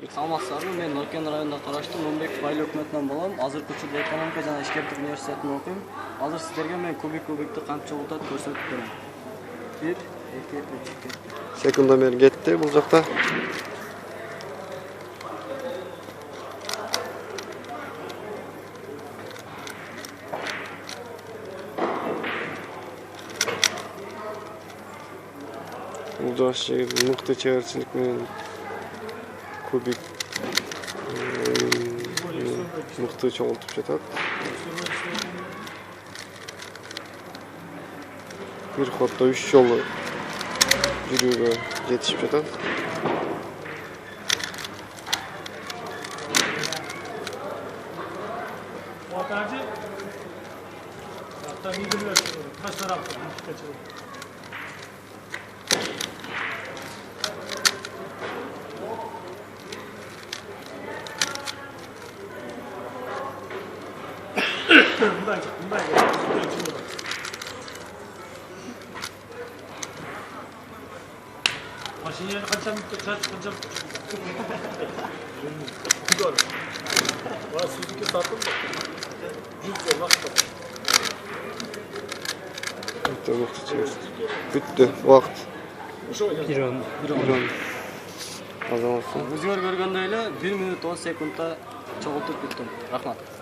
Саламатсыздарбы, мен Норкен районунда караштуу Момбек Байлы өкмөтүнөн болом. Азыркы учурда экономика жана ишкердик университетинде окуйм. Азыр сиздерге мен кубикти кантип чогултат көрсөтүп берем. 1, 2, 3, 4. Секундомер кетти бул жакта. Бул жаш мыкты чеберчилик менен кубик мыкты чогултуп жатат. Бир ходдо 3 жолу жүрүүгө жетишип жатат. Машинаны канча минутта канча Güzel. Var Suzuki sattım da. 100 yıl vaqt. Bitti vaqt çevirdi. Bitti vaqt. Ирон. Азаматсың. Өзүңөр көргөндөй эле 1 минут 10 секундта чогултуп бүттүм. Рахмат.